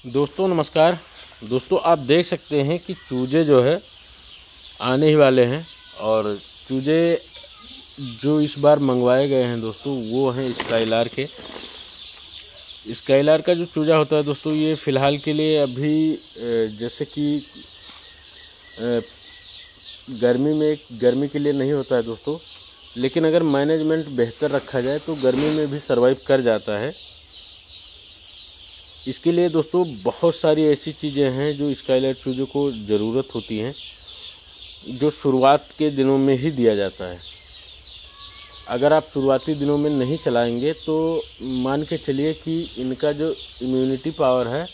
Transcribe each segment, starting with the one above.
दोस्तों नमस्कार। दोस्तों आप देख सकते हैं कि चूजे जो है आने ही वाले हैं और चूजे जो इस बार मंगवाए गए हैं दोस्तों वो हैं स्काईलार्क के। स्काईलार्क का जो चूजा होता है दोस्तों ये फ़िलहाल के लिए अभी जैसे कि गर्मी के लिए नहीं होता है दोस्तों, लेकिन अगर मैनेजमेंट बेहतर रखा जाए तो गर्मी में भी सर्वाइव कर जाता है। इसके लिए दोस्तों बहुत सारी ऐसी चीज़ें हैं जो स्काईलार्क चूजे को ज़रूरत होती हैं, जो शुरुआत के दिनों में ही दिया जाता है। अगर आप शुरुआती दिनों में नहीं चलाएंगे तो मान के चलिए कि इनका जो इम्यूनिटी पावर है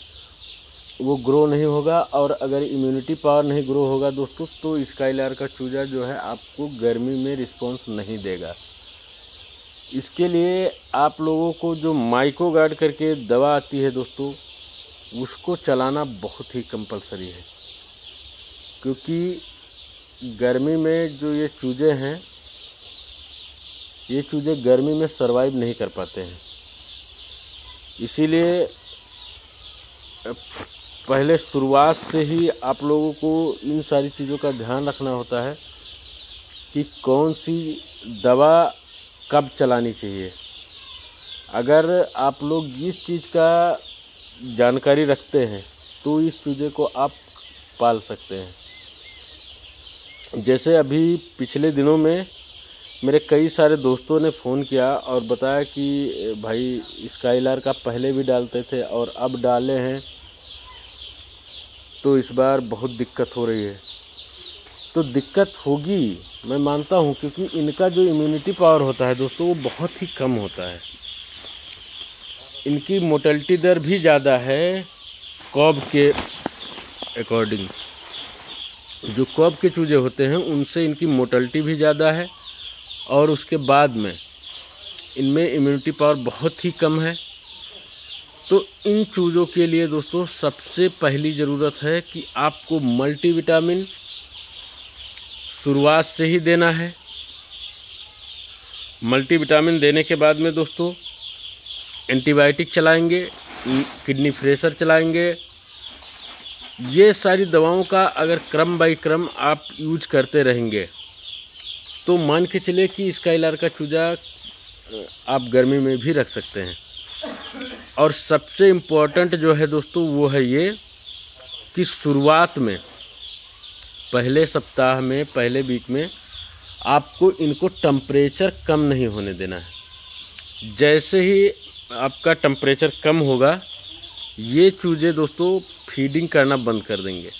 वो ग्रो नहीं होगा, और अगर इम्यूनिटी पावर नहीं ग्रो होगा दोस्तों तो स्काईलार्क का चूजा जो है आपको गर्मी में रिस्पॉन्स नहीं देगा। इसके लिए आप लोगों को जो माइक्रोगार्ड करके दवा आती है दोस्तों उसको चलाना बहुत ही कंपलसरी है, क्योंकि गर्मी में जो ये चूजे हैं ये चूजे गर्मी में सरवाइव नहीं कर पाते हैं। इसीलिए पहले शुरुआत से ही आप लोगों को इन सारी चीज़ों का ध्यान रखना होता है कि कौन सी दवा कब चलानी चाहिए। अगर आप लोग इस चीज़ का जानकारी रखते हैं तो इस चूजे को आप पाल सकते हैं। जैसे अभी पिछले दिनों में मेरे कई सारे दोस्तों ने फ़ोन किया और बताया कि भाई स्काईलार्क आप पहले भी डालते थे और अब डाले हैं तो इस बार बहुत दिक्कत हो रही है। तो दिक्कत होगी मैं मानता हूँ, क्योंकि इनका जो इम्यूनिटी पावर होता है दोस्तों वो बहुत ही कम होता है। इनकी मोर्टेलिटी दर भी ज़्यादा है कॉब के अकॉर्डिंग। जो कॉब के चूजे होते हैं उनसे इनकी मोर्टेलिटी भी ज़्यादा है, और उसके बाद में इनमें इम्यूनिटी पावर बहुत ही कम है। तो इन चूज़ों के लिए दोस्तों सबसे पहली ज़रूरत है कि आपको मल्टीविटामिन शुरुआत से ही देना है। मल्टीविटामिन देने के बाद में दोस्तों एंटीबायोटिक चलाएंगे, किडनी फ्रेशर चलाएंगे। ये सारी दवाओं का अगर क्रम बाई क्रम आप यूज करते रहेंगे तो मान के चलिए कि स्काईलार्क का चूजा आप गर्मी में भी रख सकते हैं। और सबसे इम्पोर्टेंट जो है दोस्तों वो है ये कि शुरुआत में पहले सप्ताह में पहले वीक में आपको इनको टेम्परेचर कम नहीं होने देना है। जैसे ही आपका टेम्परेचर कम होगा ये चूजे दोस्तों फीडिंग करना बंद कर देंगे,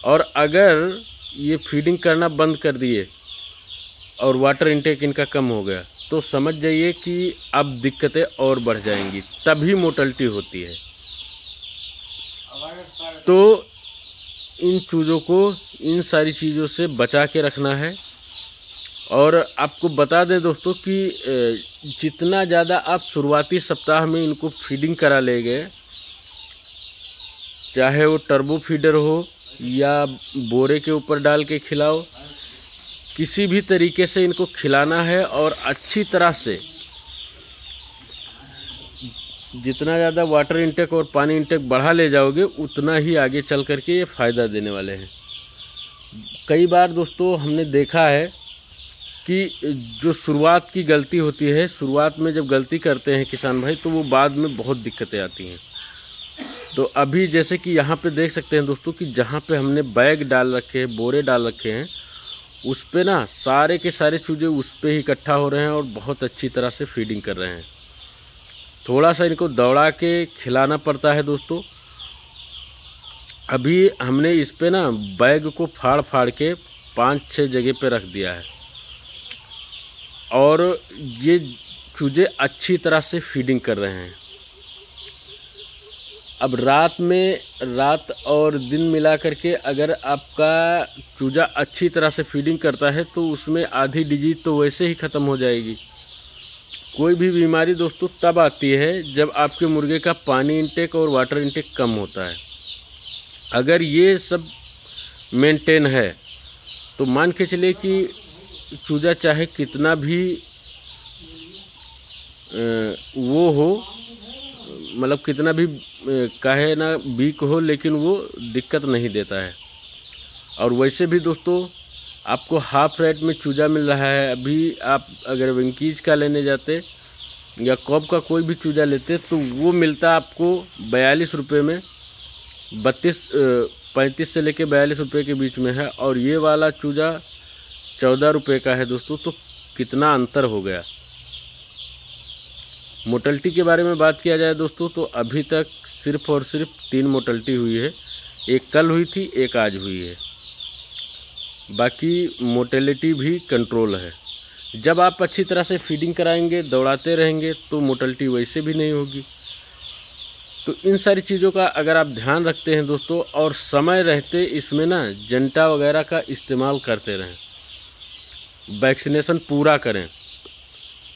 और अगर ये फीडिंग करना बंद कर दिए और वाटर इनटेक इनका कम हो गया तो समझ जाइए कि अब दिक्कतें और बढ़ जाएंगी, तभी मोर्टेलिटी होती है। तो इन चूज़ों को इन सारी चीज़ों से बचा के रखना है। और आपको बता दें दोस्तों कि जितना ज़्यादा आप शुरुआती सप्ताह में इनको फीडिंग करा लेंगे, चाहे वो टर्बो फीडर हो या बोरे के ऊपर डाल के खिलाओ, किसी भी तरीके से इनको खिलाना है। और अच्छी तरह से जितना ज़्यादा वाटर इंटेक और पानी इंटेक बढ़ा ले जाओगे उतना ही आगे चल करके ये फ़ायदा देने वाले हैं। कई बार दोस्तों हमने देखा है कि जो शुरुआत की गलती होती है, शुरुआत में जब गलती करते हैं किसान भाई तो वो बाद में बहुत दिक्कतें आती हैं। तो अभी जैसे कि यहाँ पे देख सकते हैं दोस्तों कि जहाँ पे हमने बैग डाल रखे हैं, बोरे डाल रखे हैं, उस पे ना सारे के सारे चूजे उस पे ही इकट्ठा हो रहे हैं और बहुत अच्छी तरह से फीडिंग कर रहे हैं। थोड़ा सा इनको दौड़ा के खिलाना पड़ता है दोस्तों। अभी हमने इस पे ना बैग को फाड़ फाड़ के 5-6 जगह पे रख दिया है, और ये चूजे अच्छी तरह से फीडिंग कर रहे हैं। अब रात और दिन मिला करके अगर आपका चूजा अच्छी तरह से फीडिंग करता है तो उसमें आधी डिजीज तो वैसे ही ख़त्म हो जाएगी। कोई भी बीमारी दोस्तों तब आती है जब आपके मुर्गे का पानी इंटेक और वाटर इंटेक कम होता है। अगर ये सब मेंटेन है तो मान के चलिए कि चूजा चाहे कितना भी वो हो मतलब कितना भी कहे ना वीक हो, लेकिन वो दिक्कत नहीं देता है। और वैसे भी दोस्तों आपको हाफ रेट में चूजा मिल रहा है। अभी आप अगर वेंकीज का लेने जाते या कॉब का कोई भी चूजा लेते तो वो मिलता आपको 42 रुपये में, 35 से लेके 42 रुपये के बीच में है। और ये वाला चूजा 14 रुपये का है दोस्तों। तो कितना अंतर हो गया। मोटलिटी के बारे में बात किया जाए दोस्तों तो अभी तक सिर्फ और सिर्फ 3 मोटलिटी हुई है। एक कल हुई थी, एक आज हुई है। बाकी मोटेलिटी भी कंट्रोल है। जब आप अच्छी तरह से फीडिंग कराएंगे, दौड़ाते रहेंगे तो मोटलिटी वैसे भी नहीं होगी। तो इन सारी चीज़ों का अगर आप ध्यान रखते हैं दोस्तों, और समय रहते इसमें ना जंटा वगैरह का इस्तेमाल करते रहें, वैक्सीनेशन पूरा करें,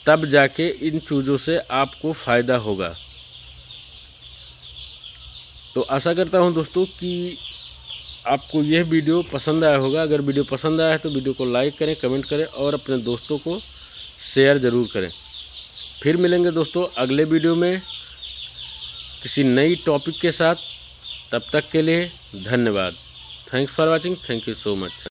तब जाके इन चूज़ों से आपको फ़ायदा होगा। तो आशा करता हूं दोस्तों कि आपको यह वीडियो पसंद आया होगा। अगर वीडियो पसंद आया है तो वीडियो को लाइक करें, कमेंट करें और अपने दोस्तों को शेयर ज़रूर करें। फिर मिलेंगे दोस्तों अगले वीडियो में किसी नई टॉपिक के साथ। तब तक के लिए धन्यवाद। Thanks for watching. Thank you so much.